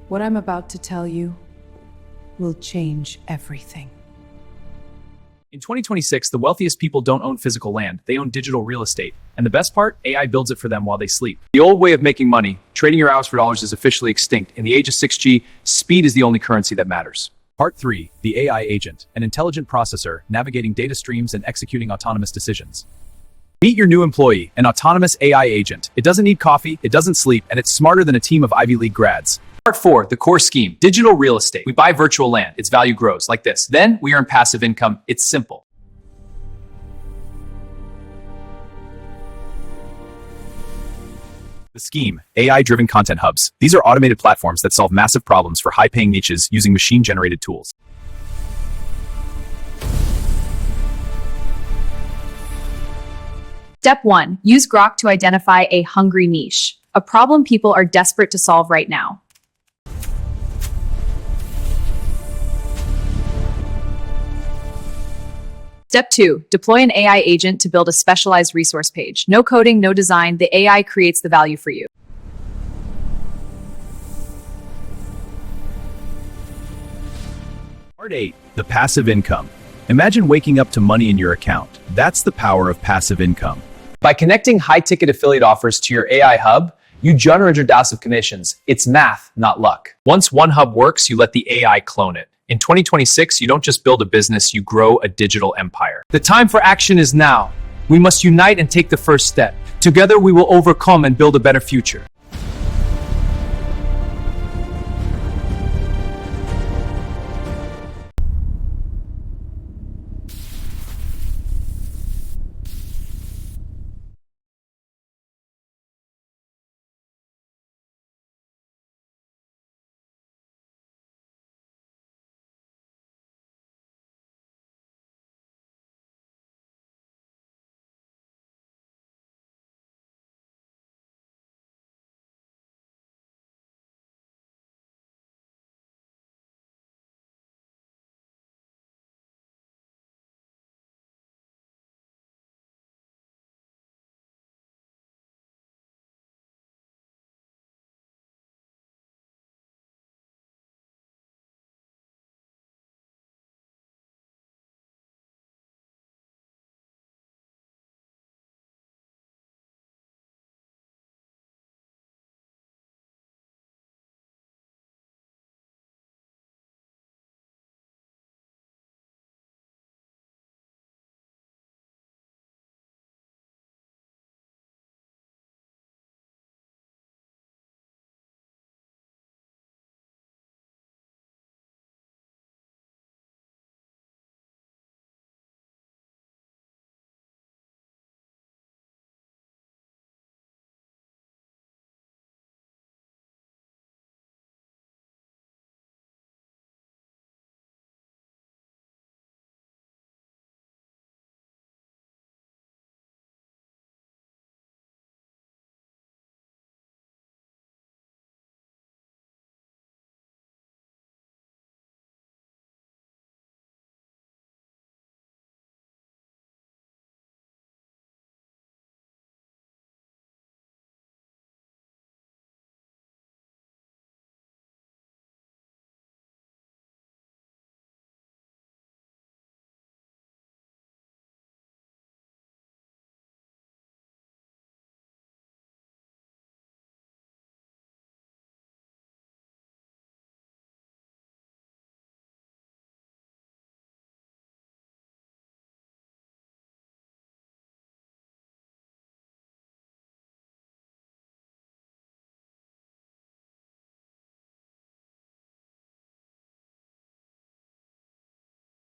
What I'm about to tell you will change everything. In 2026, the wealthiest people don't own physical land, they own digital real estate. And the best part, AI builds it for them while they sleep. The old way of making money, trading your hours for dollars, is officially extinct. In the age of 6G, speed is the only currency that matters. Part 3, the AI agent, an intelligent processor navigating data streams and executing autonomous decisions. Meet your new employee, an autonomous AI agent. It doesn't need coffee, it doesn't sleep, and it's smarter than a team of Ivy League grads. Part 4, the core scheme, digital real estate. We buy virtual land, its value grows, like this. Then we earn passive income. It's simple. The scheme, AI-driven content hubs. These are automated platforms that solve massive problems for high-paying niches using machine-generated tools. Step 1. Use Grok to identify a hungry niche, a problem people are desperate to solve right now. Step 2. Deploy an AI agent to build a specialized resource page. No coding, no design. The AI creates the value for you. Part 8, the passive income. Imagine waking up to money in your account. That's the power of passive income. By connecting high-ticket affiliate offers to your AI hub, you generate your DAS of commissions. It's math, not luck. Once one hub works, you let the AI clone it. In 2026, you don't just build a business, you grow a digital empire. The time for action is now. We must unite and take the first step. Together, we will overcome and build a better future.